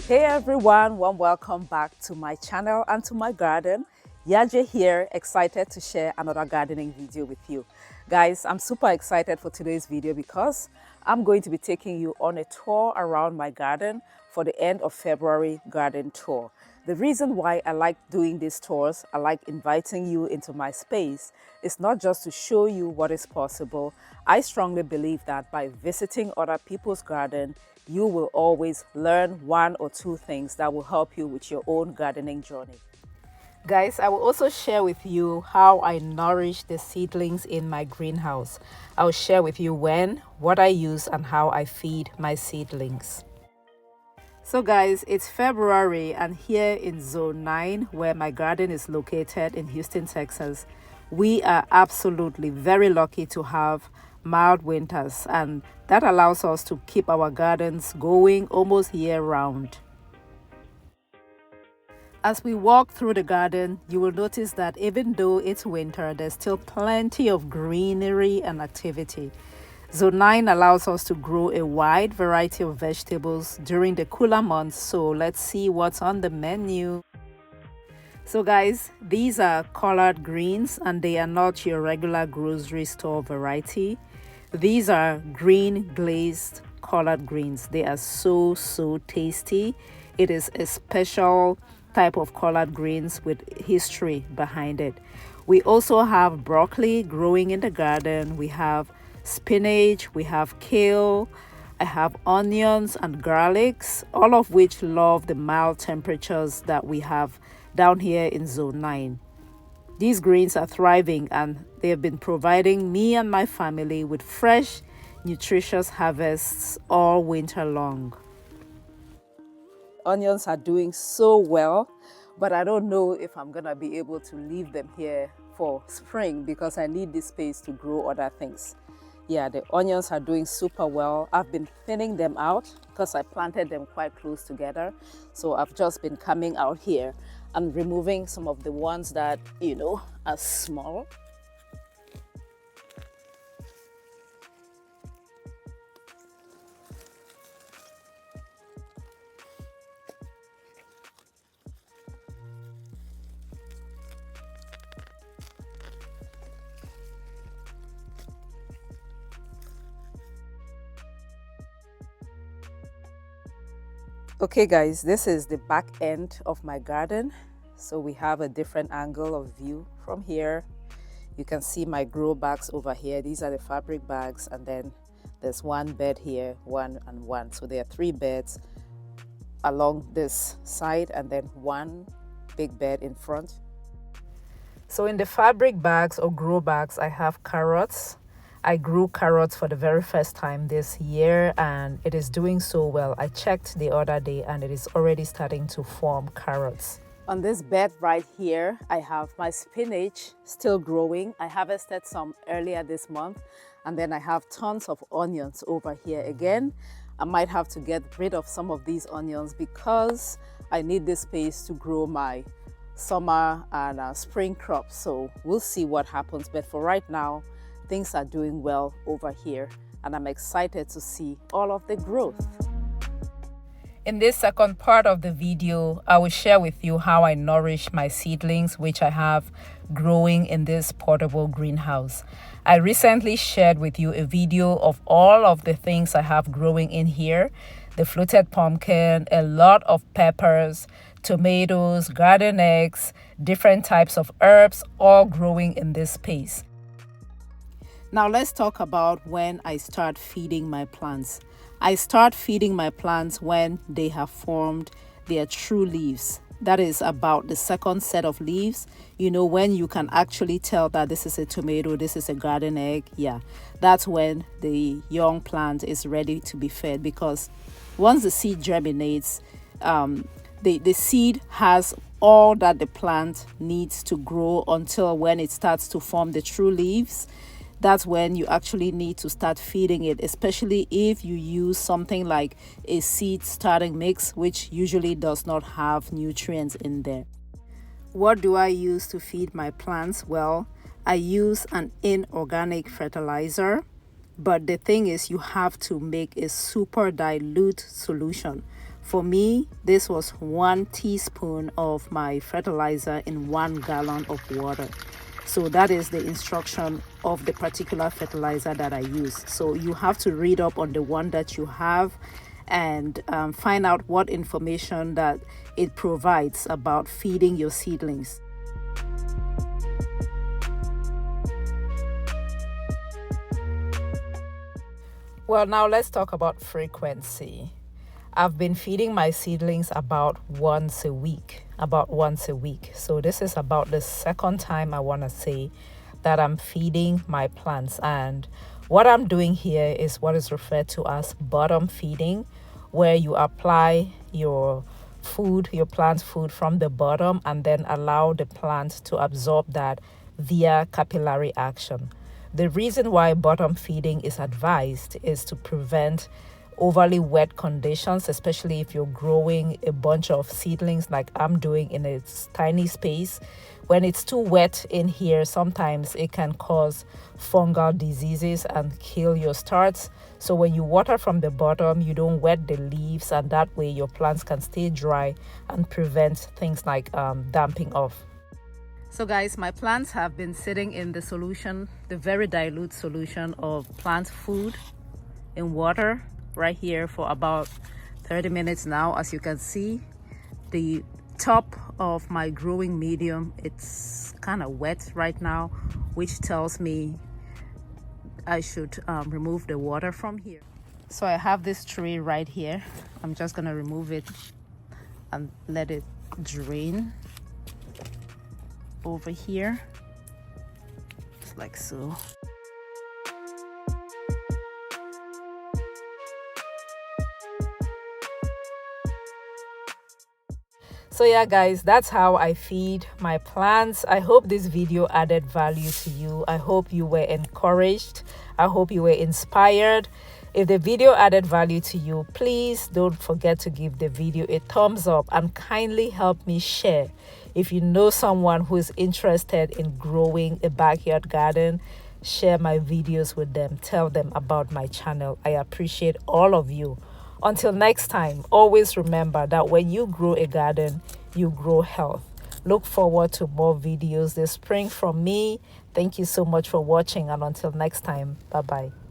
Hey everyone, warm welcome back to my channel and to my garden. Yaje here, excited to share another gardening video with you. Guys, I'm super excited for today's video because I'm going to be taking you on a tour around my garden for the end of February garden tour. The reason why I like doing these tours, I like inviting you into my space, is not just to show you what is possible. I strongly believe that by visiting other people's garden, you will always learn one or two things that will help you with your own gardening journey. Guys, I will also share with you how I nourish the seedlings in my greenhouse. I will share with you when, what I use, and how I feed my seedlings. So guys, it's February and here in Zone 9, where my garden is located in Houston, Texas, we are absolutely very lucky to have mild winters, and that allows us to keep our gardens going almost year round. As we walk through the garden, you will notice that even though it's winter, there's still plenty of greenery and activity. Zone 9 allows us to grow a wide variety of vegetables during the cooler months, so let's see what's on the menu. So guys, these are collard greens and they are not your regular grocery store variety. These are green glazed collard greens. They are so tasty. It is a special type of collard greens with history behind it. We also have broccoli growing in the garden. We have spinach, we have kale, I have onions and garlics, all of which love the mild temperatures that we have down here in Zone 9. These greens are thriving and they have been providing me and my family with fresh, nutritious harvests all winter long. Onions are doing so well, but I don't know if I'm gonna be able to leave them here for spring because I need this space to grow other things. Yeah, the onions are doing super well. I've been thinning them out because I planted them quite close together. So I've just been coming out here and removing some of the ones that, are small. Okay guys, this is the back end of my garden. So we have a different angle of view from here. You can see my grow bags over here. These are the fabric bags, and then there's one bed here, one and one. So there are 3 beds along this side and then one big bed in front. So in the fabric bags or grow bags, I have carrots. I grew carrots for the very first time this year and it is doing so well. I checked the other day and it is already starting to form carrots. On this bed right here, I have my spinach still growing. I harvested some earlier this month, and then I have tons of onions over here. Again, I might have to get rid of some of these onions because I need this space to grow my summer and spring crops. So we'll see what happens. But for right now, things are doing well over here and I'm excited to see all of the growth. In this second part of the video, I will share with you how I nourish my seedlings, which I have growing in this portable greenhouse. I recently shared with you a video of all of the things I have growing in here: the fluted pumpkin, a lot of peppers, tomatoes, garden eggs, different types of herbs, all growing in this space. Now let's talk about when I start feeding my plants. I start feeding my plants when they have formed their true leaves. That is about the second set of leaves. When you can actually tell that this is a tomato, this is a garden egg. Yeah, that's when the young plant is ready to be fed, because once the seed germinates, the seed has all that the plant needs to grow until when it starts to form the true leaves. That's when you actually need to start feeding it, especially if you use something like a seed starting mix, which usually does not have nutrients in there. What do I use to feed my plants? Well, I use an inorganic fertilizer, but the thing is you have to make a super dilute solution. For me, this was 1 teaspoon of my fertilizer in 1 gallon of water. So that is the instruction of the particular fertilizer that I use. So you have to read up on the one that you have and find out what information that it provides about feeding your seedlings. Well, now let's talk about frequency. I've been feeding my seedlings about once a week. So this is about the second time I want to say that I'm feeding my plants. And what I'm doing here is what is referred to as bottom feeding, where you apply your plant's food from the bottom and then allow the plant to absorb that via capillary action. The reason why bottom feeding is advised is to prevent overly wet conditions, especially if you're growing a bunch of seedlings like I'm doing in a tiny space. When it's too wet in here, sometimes it can cause fungal diseases and kill your starts. So when you water from the bottom, you don't wet the leaves, and that way your plants can stay dry and prevent things like damping off. So guys, my plants have been sitting in the solution, the very dilute solution of plant food in water right here for about 30 minutes now. As you can see, the top of my growing medium, it's kind of wet right now, which tells me I should remove the water from here. So I have this tray right here. I'm just gonna remove it and let it drain over here, just like so. So yeah guys, that's how I feed my plants. I hope this video added value to you. I hope you were encouraged. I hope you were inspired. If the video added value to you, please don't forget to give the video a thumbs up and kindly help me share. If you know someone who is interested in growing a backyard garden, share my videos with them. Tell them about my channel. I appreciate all of you. Until next time, always remember that when you grow a garden, you grow health. Look forward to more videos this spring from me. Thank you so much for watching, and until next time, bye-bye.